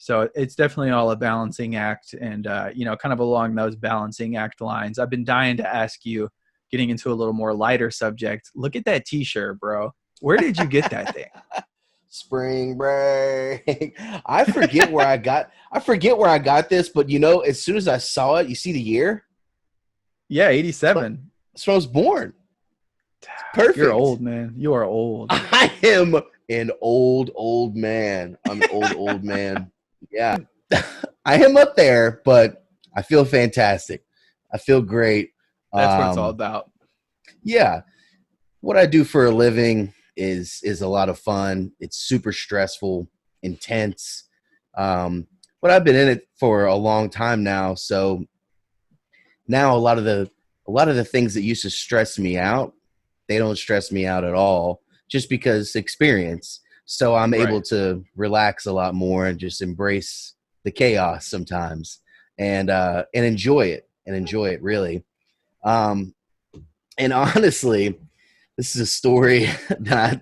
So it's definitely all a balancing act. And, kind of along those balancing act lines, I've been dying to ask you, getting into a little more lighter subject. Look at that t-shirt, bro. Where did you get that thing? Spring break. I forget where I got this, but as soon as I saw it, you see the year? Yeah, 87. So I was born. Perfect. You're old, man. You are old. I am an old man. I'm an old man. Yeah. I am up there, but I feel fantastic. I feel great. That's what it's all about. Yeah. What I do for a living is a lot of fun. It's super stressful, intense. But I've been in it for a long time now. So now a lot of the things that used to stress me out, they don't stress me out at all, just because experience. So I'm able to relax a lot more and just embrace the chaos sometimes and enjoy it really. And honestly, this is a story that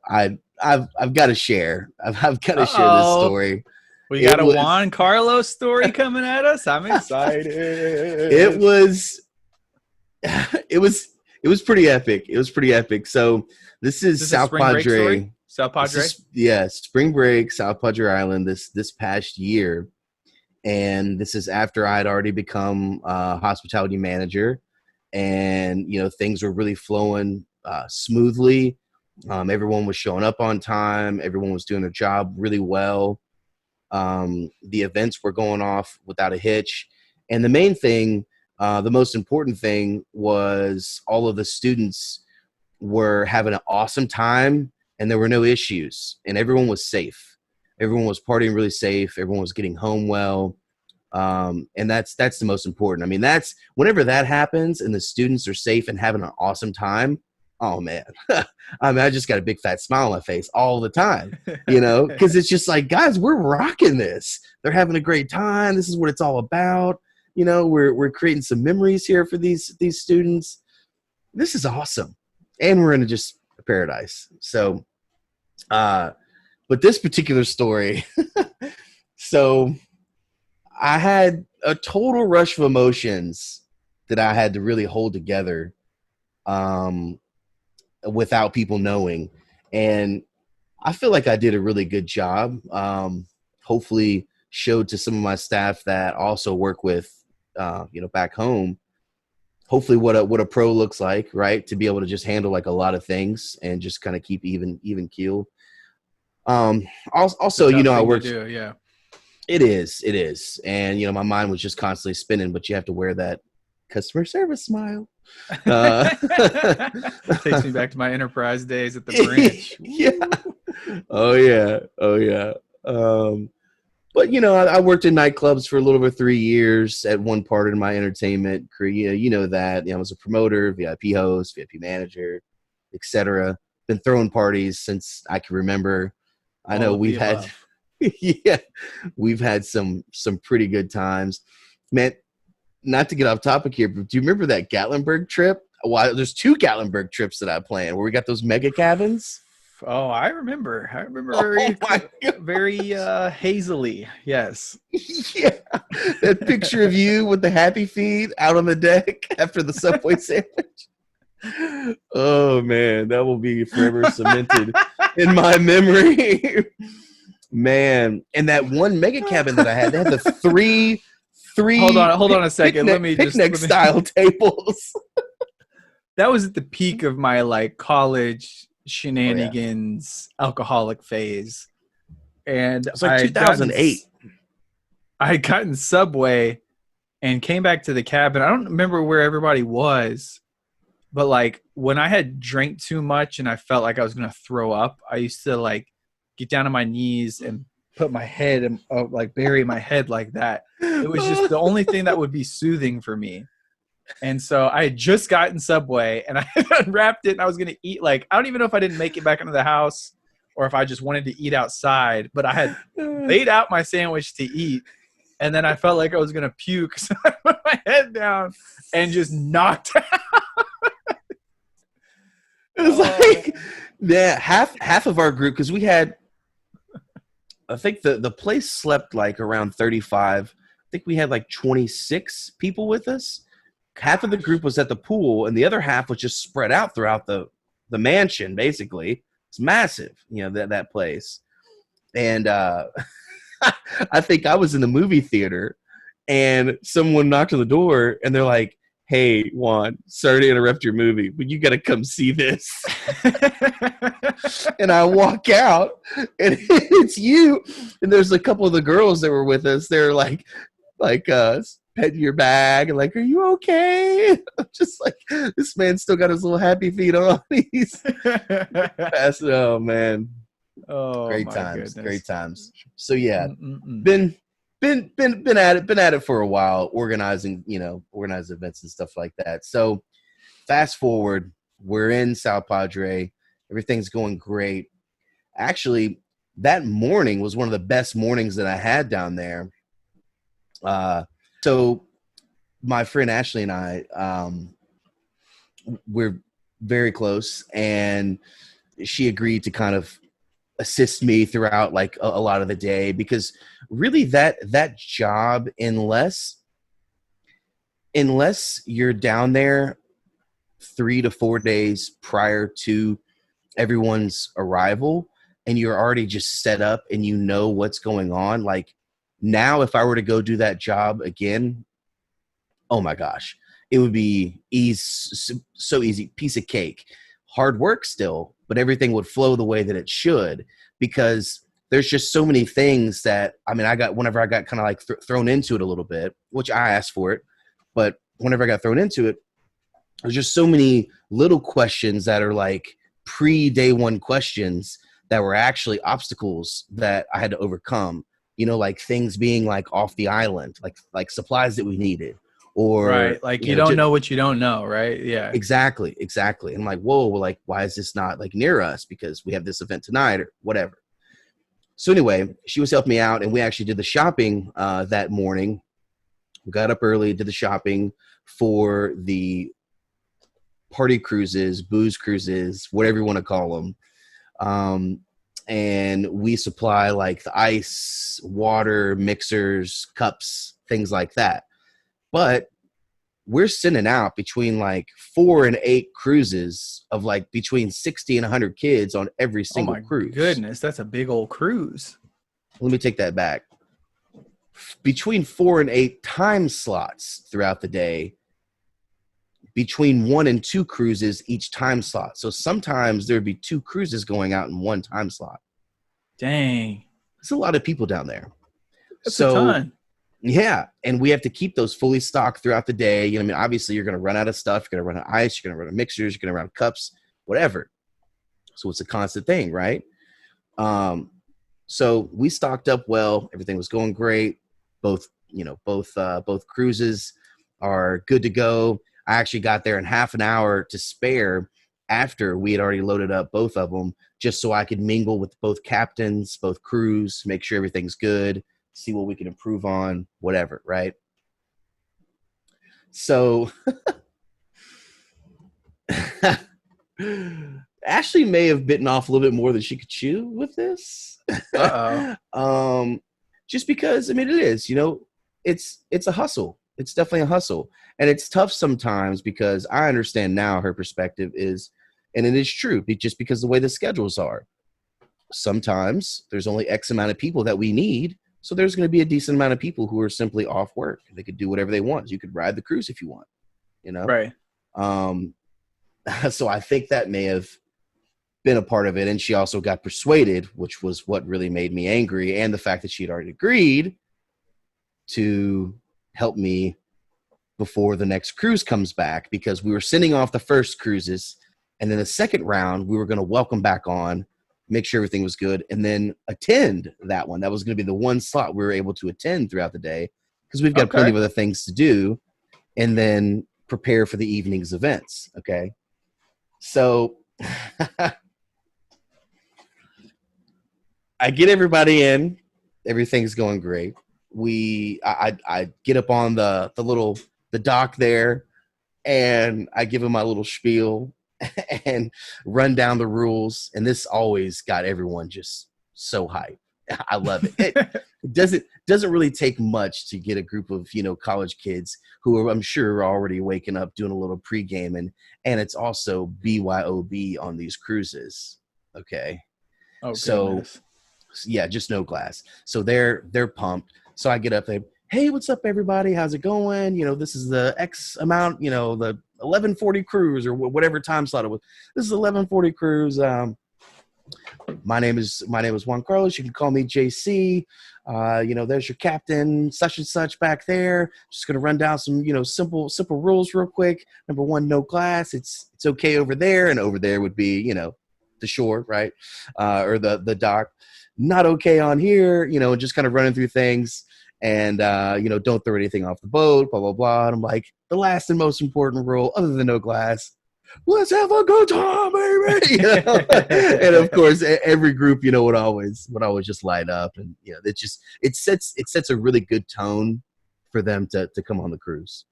I've got to share. I've got to share this story. We got a Juan Carlos story coming at us. I'm excited. It was pretty epic. It was pretty epic. So this is South Padre. South Padre? Spring break, South Padre Island this past year. And this is after I had already become a hospitality manager. And, things were really flowing smoothly. Everyone was showing up on time. Everyone was doing their job really well. The events were going off without a hitch. And the main thing, the most important thing, was all of the students were having an awesome time and there were no issues and everyone was safe. Everyone was partying really safe. Everyone was getting home well. And that's the most important. I mean, that's whenever that happens and the students are safe and having an awesome time. Oh man. I mean, I just got a big fat smile on my face all the time, cause it's just like, guys, we're rocking this. They're having a great time. This is what it's all about. We're creating some memories here for these students. This is awesome. And we're in just a paradise. So, but this particular story, so I had a total rush of emotions that I had to really hold together without people knowing. And I feel like I did a really good job. Hopefully showed to some of my staff that also work with, back home, hopefully what a pro looks like, right? To be able to just handle like a lot of things and just kind of keep even keel. Also, I worked. Yeah. It is. And, my mind was just constantly spinning, but you have to wear that customer service smile. Takes me back to my enterprise days at the branch. Yeah. Oh, yeah. But, I worked in nightclubs for a little over 3 years at one part of my entertainment career. That. I was a promoter, VIP host, VIP manager, etc. Been throwing parties since I can remember. I know we've had... Yeah, we've had some pretty good times, man. Not to get off topic here, but do you remember that Gatlinburg trip? Well, there's 2 Gatlinburg trips that I planned where we got those mega cabins. Oh, I remember very hazily. Yes. Yeah, that picture of you with the happy feet out on the deck after the Subway sandwich. Oh man, that will be forever cemented in my memory. Man, and that one mega cabin that I had, they had the three. Hold on a second. Picnic style tables. That was at the peak of my like college shenanigans, alcoholic phase, and it was like 2008. I had gotten Subway and came back to the cabin. I don't remember where everybody was, but like when I had drank too much and I felt like I was gonna throw up, I used to like get down on my knees and put my head and like bury my head like that. It was just the only thing that would be soothing for me. And so I had just gotten Subway and I had unwrapped it and I was going to eat. Like, I don't even know if I didn't make it back into the house or if I just wanted to eat outside, but I had laid out my sandwich to eat. And then I felt like I was going to puke. So I put my head down and just knocked out. It was like, yeah, half of our group, because we had I think the place slept like around 35. I think we had like 26 people with us. Half of the Gosh. group was at the pool, and the other half was just spread out throughout the mansion. Basically, it's massive, that place. And I think I was in the movie theater, and someone knocked on the door, and they're like, "Hey, Juan, sorry to interrupt your movie, but you got to come see this." And I walk out, and it's you. And there's a couple of the girls that were with us. They're like petting your bag and like, "Are you okay?" I'm just like, this man still got his little happy feet on. He's passing. Oh man, Oh great my times, great goodness. times. So yeah, Mm-mm-mm. been been at it for a while, organizing events and stuff like that. So fast forward, we're in South Padre, everything's going great. Actually, that morning was one of the best mornings that I had down there. So my friend Ashley and I, we're very close, and she agreed to kind of assist me throughout like a lot of the day, because really that job, unless you're down there 3 to 4 days prior to everyone's arrival and you're already just set up and you know what's going on, like now if I were to go do that job again, oh my gosh, it would be so easy, piece of cake. Hard work still, but everything would flow the way that it should, because there's just so many things that, I mean, whenever I got kind of like thrown into it a little bit, which I asked for it, but whenever I got thrown into it, there's just so many little questions that are like pre-day one questions that were actually obstacles that I had to overcome. Like things being like off the island, like supplies that we needed, or Right. Like you don't know what you don't know, right? Yeah. exactly. And I'm like, whoa, well, like, why is this not like near us? Because we have this event tonight or whatever. So anyway, she was helping me out, and we actually did the shopping that morning. We got up early, did the shopping for the party cruises, booze cruises, whatever you want to call them. And we supply like the ice, water, mixers, cups, things like that. But we're sending out between like 4 and 8 cruises of like between 60 and 100 kids on every Oh single my cruise. goodness, that's a big old cruise. Let me take that back. Between 4 and 8 time slots throughout the day, between 1 and 2 cruises each time slot. So sometimes there'd be 2 cruises going out in one time slot. Dang. It's a lot of people down there. That's a So ton. yeah, and we have to keep those fully stocked throughout the day. I mean, obviously you're going to run out of stuff. You're going to run out of ice. You're going to run out of mixers. You're going to run out of cups, whatever. So it's a constant thing, right? Um, so we stocked up well. Everything was going great. Both cruises are good to go. I actually got there in half an hour to spare after we had already loaded up both of them, just so I could mingle with both captains, both crews, make sure everything's good, see what we can improve on, whatever, right? So Ashley may have bitten off a little bit more than she could chew with this. Uh-oh. um, just because, I mean, it is, it's a hustle. It's definitely a hustle. And it's tough sometimes, because I understand now her perspective is, and it is true, just because the way the schedules are. Sometimes there's only X amount of people that we need. So there's going to be a decent amount of people who are simply off work. They could do whatever they want. You could ride the cruise if you want, you know? Right. Um, so I think that may have been a part of it. And she also got persuaded, which was what really made me angry. And the fact that she had already agreed to help me before the next cruise comes back, because we were sending off the first cruises. And then the second round, we were going to welcome back on, make sure everything was good, and then attend that one. That was going to be the one slot we were able to attend throughout the day, because we've got plenty Okay. of other things to do, and then prepare for the evening's events. Okay. So I get everybody in. Everything's going great. I get up on the dock there, and I give him my little spiel and run down the rules. And this always got everyone just so hyped. I love it. It doesn't really take much to get a group of college kids who are, I'm sure, are already waking up, doing a little pregame, and it's also BYOB on these cruises. Okay, Oh so goodness. yeah, just no glass. So they're pumped. So I get up there. Hey, what's up, everybody? How's it going? This is the X amount. The 11:40 cruise or whatever time slot it was. This is 11:40 cruise. My name is Juan Carlos. You can call me JC. There's your captain, such and such back there. Just gonna run down some, simple rules real quick. Number one, no glass. It's okay over there, and over there would be, the shore, right, or the dock. Not okay on here, just kind of running through things, and don't throw anything off the boat. Blah blah blah. And I'm like, the last and most important rule, other than no glass, let's have a good time, baby. And of course, every group, would always just light up, and it sets a really good tone for them to come on the cruise,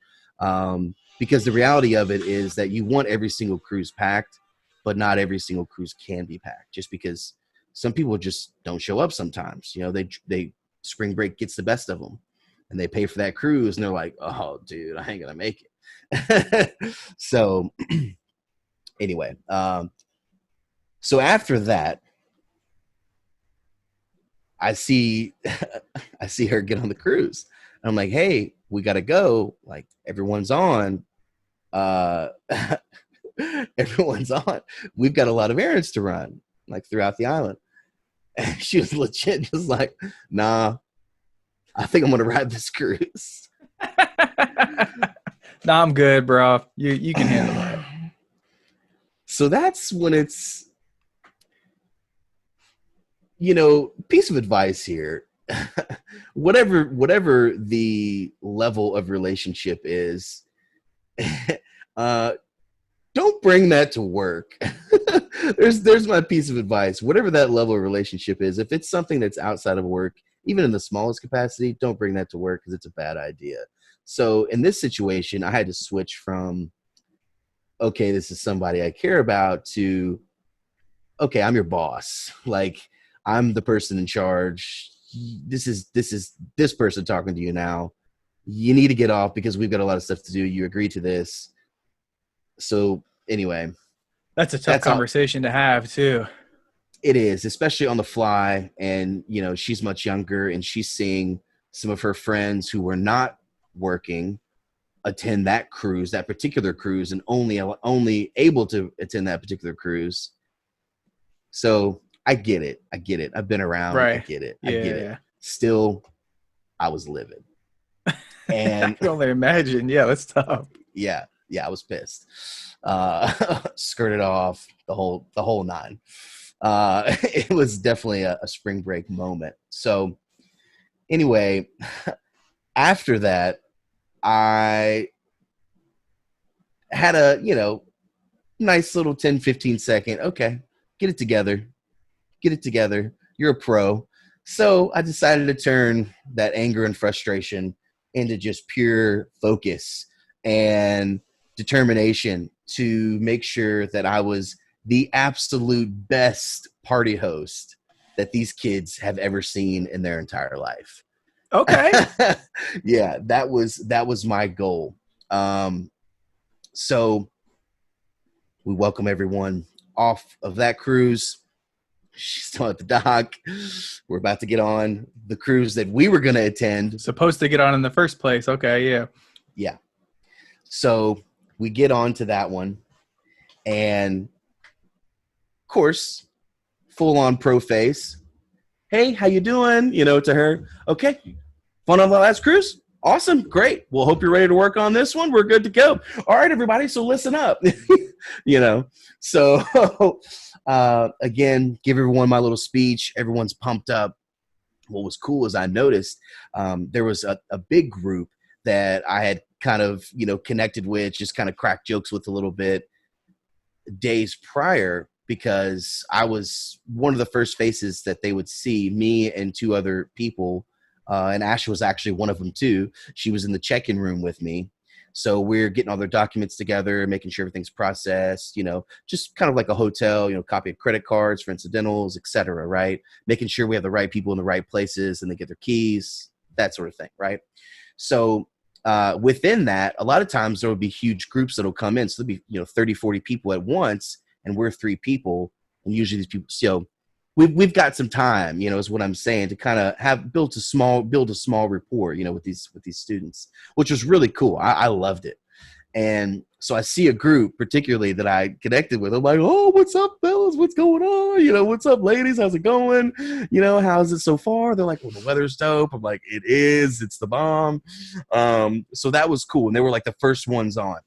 because the reality of it is that you want every single cruise packed, but not every single cruise can be packed, just because some people just don't show up. Sometimes, they spring break gets the best of them, and they pay for that cruise, and they're like, "Oh, dude, I ain't gonna make it." So. Anyway, so after that, I see her get on the cruise. I'm like, hey, we gotta go. Like, everyone's on. Everyone's on. We've got a lot of errands to run, like, throughout the island. And she was legit just like, nah, I think I'm gonna ride this cruise. Nah, I'm good, bro. You can handle that. So that's when it's, piece of advice here. whatever the level of relationship is, don't bring that to work. there's my piece of advice. Whatever that level of relationship is, if it's something that's outside of work, even in the smallest capacity, don't bring that to work, because it's a bad idea. So in this situation, I had to switch from, okay, this is somebody I care about, to, okay, I'm your boss. Like, I'm the person in charge. This is this person talking to you now. You need to get off because we've got a lot of stuff to do. You agree to this. So anyway, That's a tough conversation to have too. It is, especially on the fly. And, she's much younger, and she's seeing some of her friends who were not working attend that particular cruise, and only able to attend that particular cruise. So I get it. I've been around. Right. I get it. Yeah. Still, I was livid. And I can only imagine. Yeah, that's tough. yeah, I was pissed. Skirted off the whole nine. It was definitely a spring break moment. So anyway, after that, I had a, nice little 10, 15 second, okay, get it together. You're a pro. So I decided to turn that anger and frustration into just pure focus and determination to make sure that I was the absolute best party host that these kids have ever seen in their entire life. Okay. Yeah, that was my goal. So we welcome everyone off of that cruise. She's still at the dock. We're about to get on the cruise that we were going to attend. Supposed to get on in the first place. Okay, yeah. Yeah. So we get on to that one. And, of course, full-on pro face. Hey, how you doing? To her. Okay, fun on the last cruise? Awesome, great. Well, hope you're ready to work on this one. We're good to go. All right, everybody, so listen up. So again, give everyone my little speech. Everyone's pumped up. What was cool is I noticed there was a big group that I had kind of, connected with, just kind of cracked jokes with a little bit days prior, because I was one of the first faces that they would see, me and two other people. And Ash was actually one of them too. She was in the check-in room with me. So we're getting all their documents together, making sure everything's processed, just kind of like a hotel, copy of credit cards for incidentals, etc. Right? Making sure we have the right people in the right places and they get their keys, that sort of thing, right? So within that, a lot of times there will be huge groups that'll come in. So there'll be 30, 40 people at once, and we're 3 people, and usually these people, we've got some time, is what I'm saying, to kind of build a small rapport, with these students, which was really cool. I loved it. And so I see a group particularly that I connected with. I'm like, oh, what's up, fellas? What's going on? What's up, ladies? How's it going? How's it so far? They're like, well, the weather's dope. I'm like, it is. It's the bomb. So that was cool. And they were like the first ones on.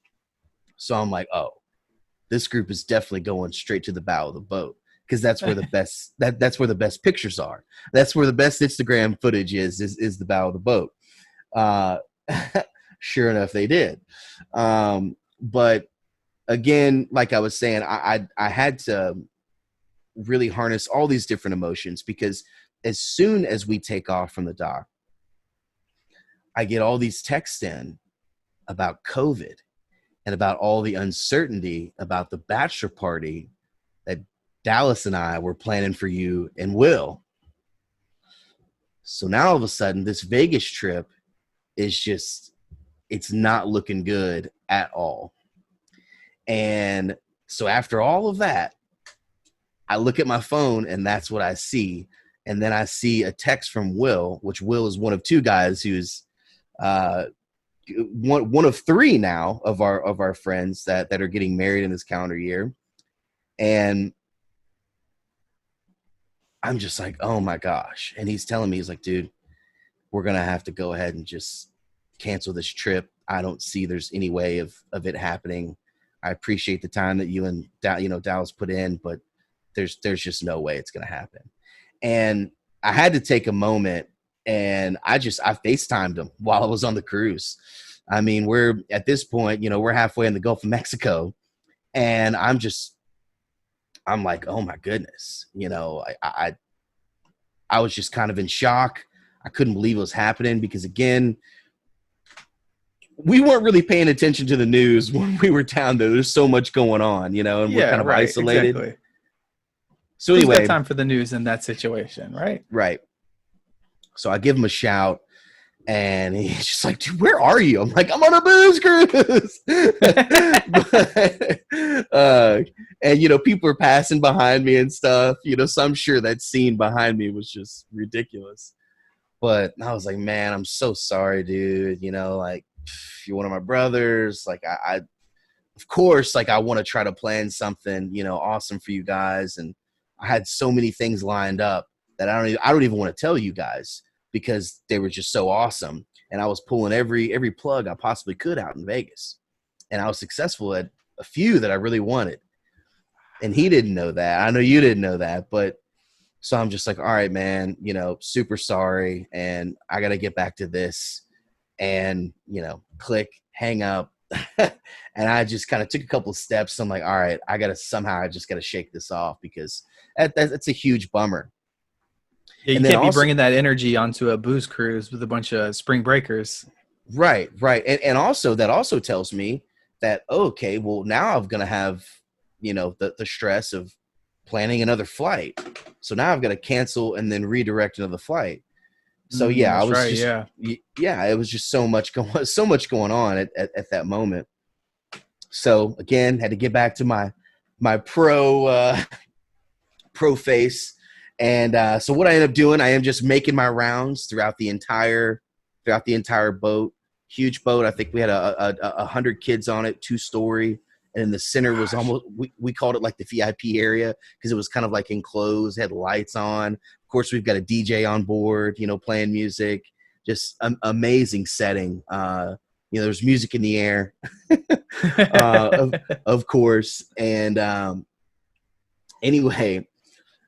So I'm like, oh, this group is definitely going straight to the bow of the boat, because that's where the best that's where the best pictures are. That's where the best Instagram footage is the bow of the boat. Sure enough, they did. But again, like I was saying, I had to really harness all these different emotions, because as soon as we take off from the dock, I get all these texts in about COVID and about all the uncertainty about the bachelor party that Dallas and I were planning for you and Will. So now all of a sudden, this Vegas trip is just, it's not looking good at all. And so after all of that, I look at my phone and that's what I see. And then I see a text from Will, which Will is one of 2 guys who's one of 3 now of our friends that are getting married in this calendar year. And I'm just like, oh my gosh. And he's telling me, he's like, dude, we're going to have to go ahead and just cancel this trip. I don't see there's any way of it happening. I appreciate the time that you and Dallas put in, but there's just no way it's going to happen. And I had to take a moment, and I FaceTimed him while I was on the cruise. I mean, we're at this point, we're halfway in the Gulf of Mexico, and I'm like, oh my goodness, I was just kind of in shock. I couldn't believe it was happening, because again, we weren't really paying attention to the news when we were down there. There's so much going on, and we're kind of isolated. Exactly. So Who's anyway, got time for the news in that situation, right? Right. So I give him a shout, and he's just like, dude, where are you? I'm like, I'm on a booze cruise. And, people are passing behind me and stuff, so I'm sure that scene behind me was just ridiculous. But I was like, man, I'm so sorry, dude. Like, you're one of my brothers. Like, I of course, like, I want to try to plan something, awesome for you guys. And I had so many things lined up that I don't even want to tell you guys, because they were just so awesome. And I was pulling every plug I possibly could out in Vegas. And I was successful at a few that I really wanted. And he didn't know that. I know you didn't know that. But so I'm just like, all right, man, super sorry. And I got to get back to this. And, click, hang up. And I just kind of took a couple of steps. I'm like, all right, I just got to shake this off, because that's a huge bummer. Yeah, you can't be bringing that energy onto a booze cruise with a bunch of spring breakers. Right. And also, that also tells me that, okay, well, now I'm going to have, the stress of planning another flight. So now I've got to cancel and then redirect another flight. So yeah, I was right, just, yeah, it was just so much going on at that moment. So again, had to get back to my pro face. And so what I ended up doing, I am just making my rounds throughout the entire boat. Huge boat. I think we had a 100 kids on it, 2-story. And in the center was almost, we called it like the VIP area, because it was kind of like enclosed, had lights on. Of course, we've got a DJ on board, playing music. Just amazing setting. There's music in the air, of course. And anyway,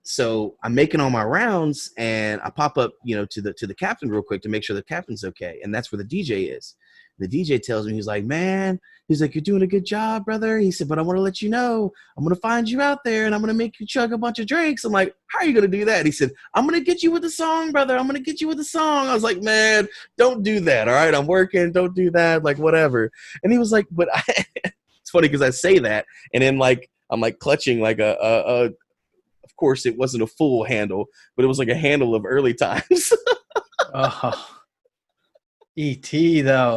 so I'm making all my rounds, and I pop up, to the captain real quick to make sure the captain's okay. And that's where the DJ is. the DJ tells me, he's like, man, he's like, you're doing a good job, brother. He said, but I want to let you know, I'm going to find you out there and I'm going to make you chug a bunch of drinks. I'm like, how are you going to do that? He said, I'm going to get you with a song, brother. I'm going to get you with a song. I was like, man, don't do that. All right. I'm working. Don't do that. Like, whatever. And he was like, but it's funny because I say that. And then like, I'm like clutching like of course it wasn't a full handle, but it was like a handle of early times. Oh, E.T. though.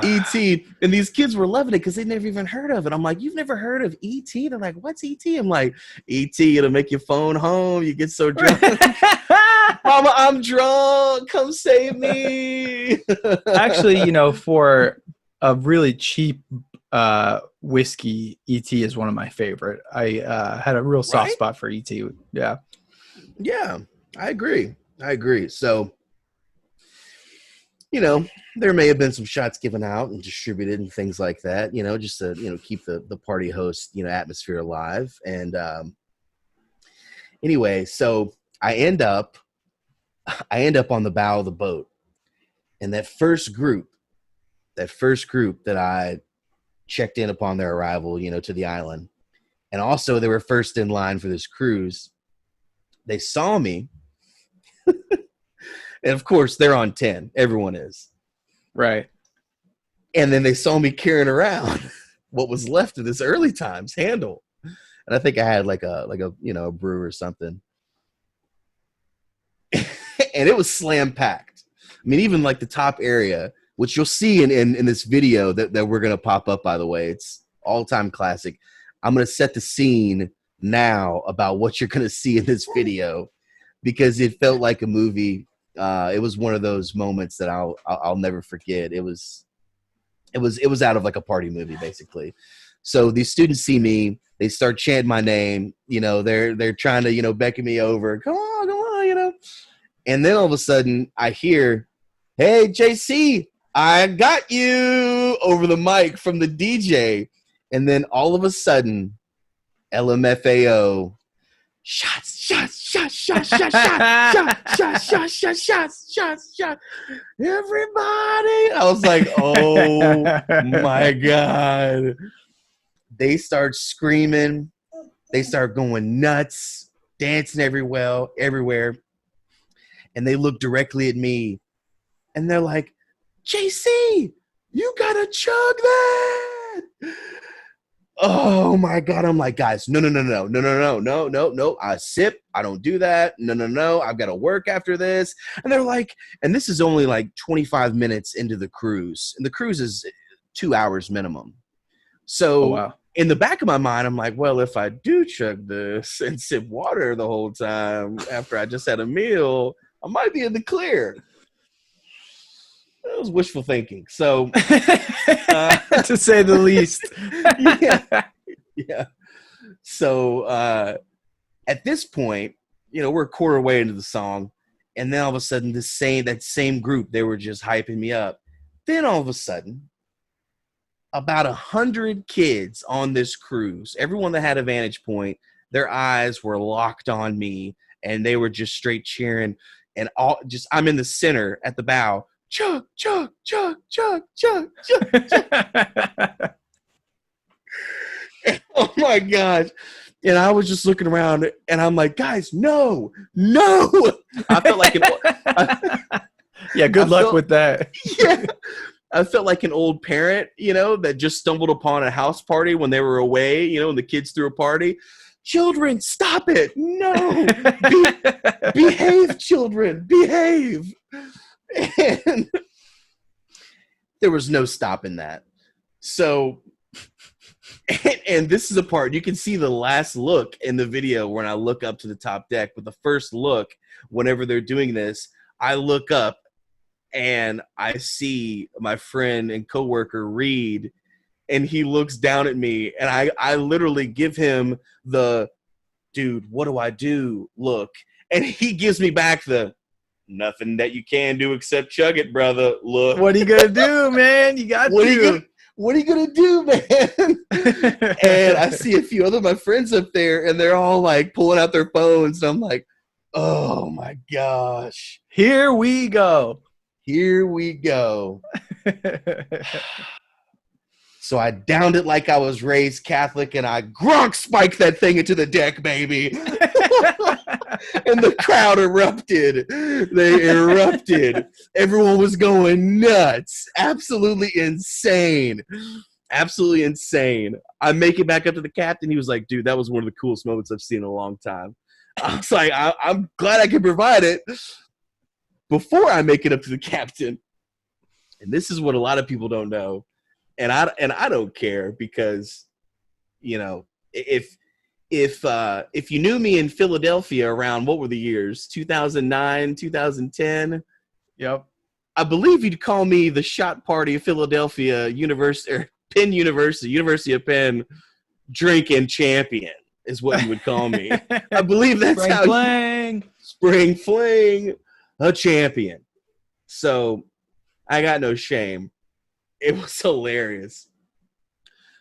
E.T. And these kids were loving it because they never even heard of it. I'm like, you've never heard of E.T.? They're like, what's E.T.? I'm like, E.T. It'll make your phone home. You get so drunk. Mama, I'm drunk. Come save me. Actually, you know, for a really cheap whiskey, E.T. is one of my favorite. I had a real soft spot for E.T. Yeah. Yeah, I agree. So, you know, there may have been some shots given out and distributed and things like that, you know, just to, you know, keep the party host, you know, atmosphere alive. And anyway, so I end up on the bow of the boat. And that first group that I checked in upon their arrival, you know, to the island, and also they were first in line for this cruise, they saw me. And of course, they're on 10. Everyone is. Right. And then they saw me carrying around what was left of this early times handle. And I think I had like a you know, a brew or something. And it was slam packed. I mean, even like the top area, which you'll see in this video that we're going to pop up, by the way. It's all-time classic. I'm going to set the scene now about what you're going to see in this video because it felt like a movie. It was one of those moments that I'll never forget. It was out of like a party movie, basically. So these students see me, they start chanting my name, you know, they're trying to, you know, beckon me over. Come on, you know. And then all of a sudden I hear, hey, JC, I got you over the mic from the DJ. And then all of a sudden, LMFAO, shots. Everybody. I was like, oh my God. They start screaming. They start going nuts, dancing everywhere. And they look directly at me and they're like, JC, you gotta chug that. Oh my God. I'm like, guys, no. I sip. I don't do that. No. I've got to work after this. And they're like, and this is only like 25 minutes into the cruise. And the cruise is 2 hours minimum. So Oh, wow. In the back of my mind, I'm like, well, if I do chug this and sip water the whole time after I just had a meal, I might be in the clear. It was wishful thinking. So, to say the least. Yeah. So at this point, you know, we're a quarter way into the song, and then all of a sudden, that same group, they were just hyping me up. Then all of a sudden, about 100 kids on this cruise, everyone that had a vantage point, their eyes were locked on me, and they were just straight cheering. And I'm in the center at the bow. Chug. Oh my gosh. And I was just looking around and I'm like, guys, no. I felt like yeah, good luck with that. Yeah. I felt like an old parent, you know, that just stumbled upon a house party when they were away, you know, and the kids threw a party. Children, stop it. No. Behave, children. Behave. And there was no stopping that. So, and this is a part, you can see the last look in the video when I look up to the top deck, but the first look, whenever they're doing this, I look up and I see my friend and coworker Reed, and he looks down at me, and I literally give him the, dude, what do I do look? And he gives me back the, nothing that you can do except chug it, brother. Look. What are you going to do, man? You got what are you going to do, man? And I see a few other of my friends up there, and they're all like pulling out their phones. And I'm like, oh my gosh. Here we go. Here we go. So I downed it like I was raised Catholic, and I Gronk spiked that thing into the deck, baby. And the crowd erupted. They erupted. Everyone was going nuts. Absolutely insane. Absolutely insane. I make it back up to the captain. He was like, dude, that was one of the coolest moments I've seen in a long time. I was like, I'm glad I can provide it before I make it up to the captain. And this is what a lot of people don't know. And I don't care because, you know, if you knew me in Philadelphia around, what were the years? 2009, 2010. Yep. I believe you'd call me the shot party of Philadelphia University, or Penn University, University of Penn drinking champion is what you would call me. I believe that's Spring how fling. Spring fling, a champion. So I got no shame. It was hilarious.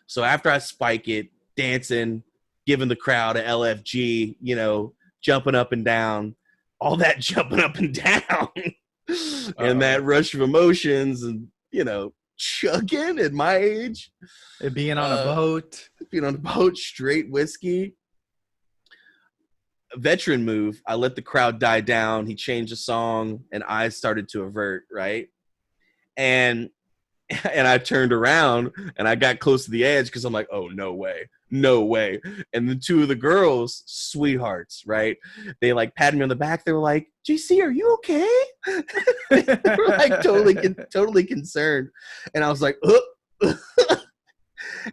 So after I spike it, dancing, giving the crowd a LFG, you know, jumping up and down, all that jumping up and down, and that rush of emotions, and, you know, chugging at my age. Being on a boat. Being on a boat, straight whiskey. A veteran move. I let the crowd die down. He changed the song, and eyes started to avert, right? And I turned around and I got close to the edge because I'm like, oh, no way. And the two of the girls, sweethearts, right? They like patted me on the back. They were like, JC, are you okay? They were like totally concerned. And I was like, oh.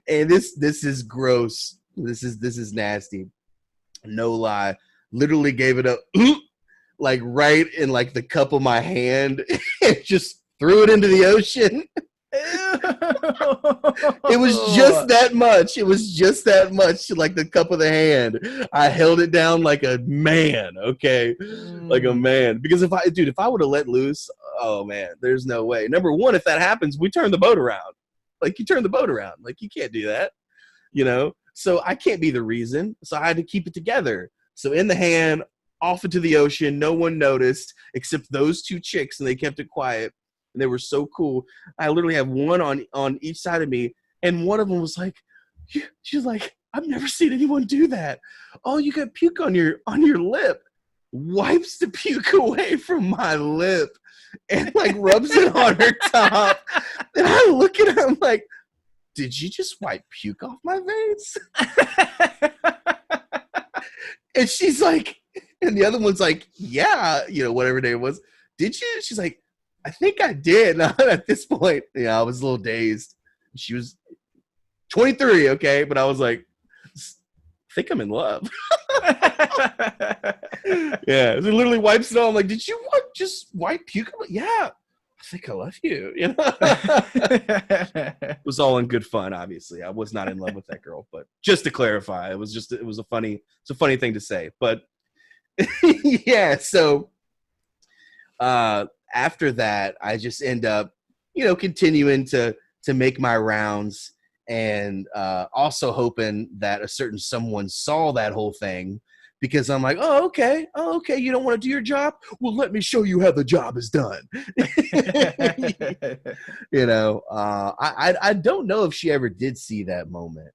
And this is gross. This is nasty. No lie. Literally gave it a like right in like the cup of my hand and just threw it into the ocean. It was just that much. It was just that much, like the cup of the hand. I held it down like a man, okay? Like a man. Because if I would have let loose, oh man, there's no way. Number one, if that happens, we turn the boat around. Like, you turn the boat around. Like, you can't do that, you know? So I can't be the reason. So I had to keep it together. So in the hand, off into the ocean, no one noticed except those two chicks, and they kept it quiet. And they were so cool. I literally have one on each side of me, and one of them was like, she's like, I've never seen anyone do that. Oh, you got puke on your lip. Wipes the puke away from my lip and like rubs it on her top. And I look at her, I'm like, did you just wipe puke off my face? And she's like, and the other one's like, yeah, you know, whatever day it was. Did you? She's like, I think I did. At this point, yeah, I was a little dazed. She was 23, okay? But I was like, I think I'm in love. Yeah, so literally wipes it all. I'm like, did you just wipe puke? Like, yeah, I think I love you. You know, it was all in good fun. Obviously, I was not in love with that girl, but just to clarify, it was a funny thing to say. But yeah, so after that, I just end up, you know, continuing to make my rounds, and also hoping that a certain someone saw that whole thing, because I'm like, oh, okay, you don't want to do your job? Well, let me show you how the job is done. You know, I don't know if she ever did see that moment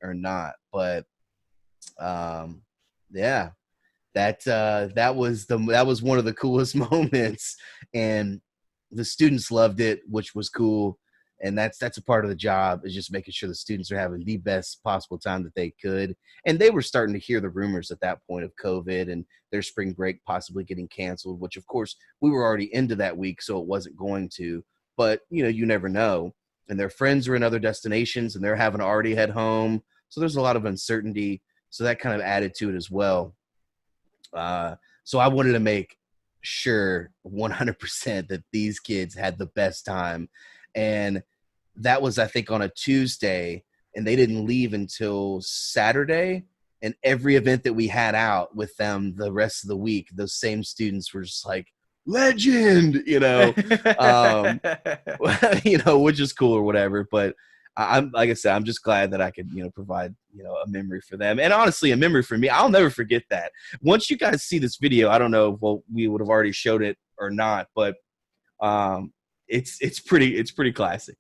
or not, but yeah, that was one of the coolest moments, and the students loved it, which was cool. And that's a part of the job, is just making sure the students are having the best possible time that they could. And they were starting to hear the rumors at that point of COVID and their spring break possibly getting canceled, which of course we were already into that week, so it wasn't going to. But, you know, you never know. And their friends are in other destinations and they're having to already head home. So there's a lot of uncertainty. So that kind of added to it as well. So I wanted to make sure 100% that these kids had the best time. And that was, I think, on a Tuesday, and they didn't leave until Saturday. And every event that we had out with them the rest of the week, those same students were just like, legend, you know, you know, which is cool or whatever. But I'm, like I said, I'm just glad that I could, you know, provide, you know, a memory for them, and honestly, a memory for me. I'll never forget that. Once you guys see this video, I don't know if we would have already showed it or not, but It's pretty classic.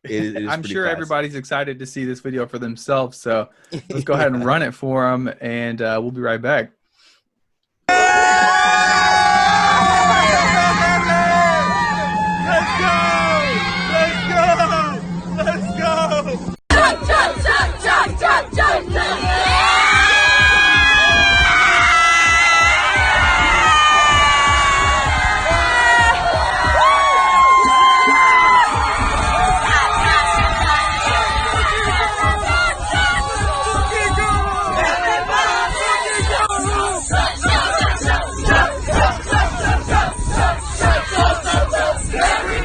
It is I'm pretty sure classic. everybody's excited to see this video for themselves. So let's go ahead and run it for them, and we'll be right back.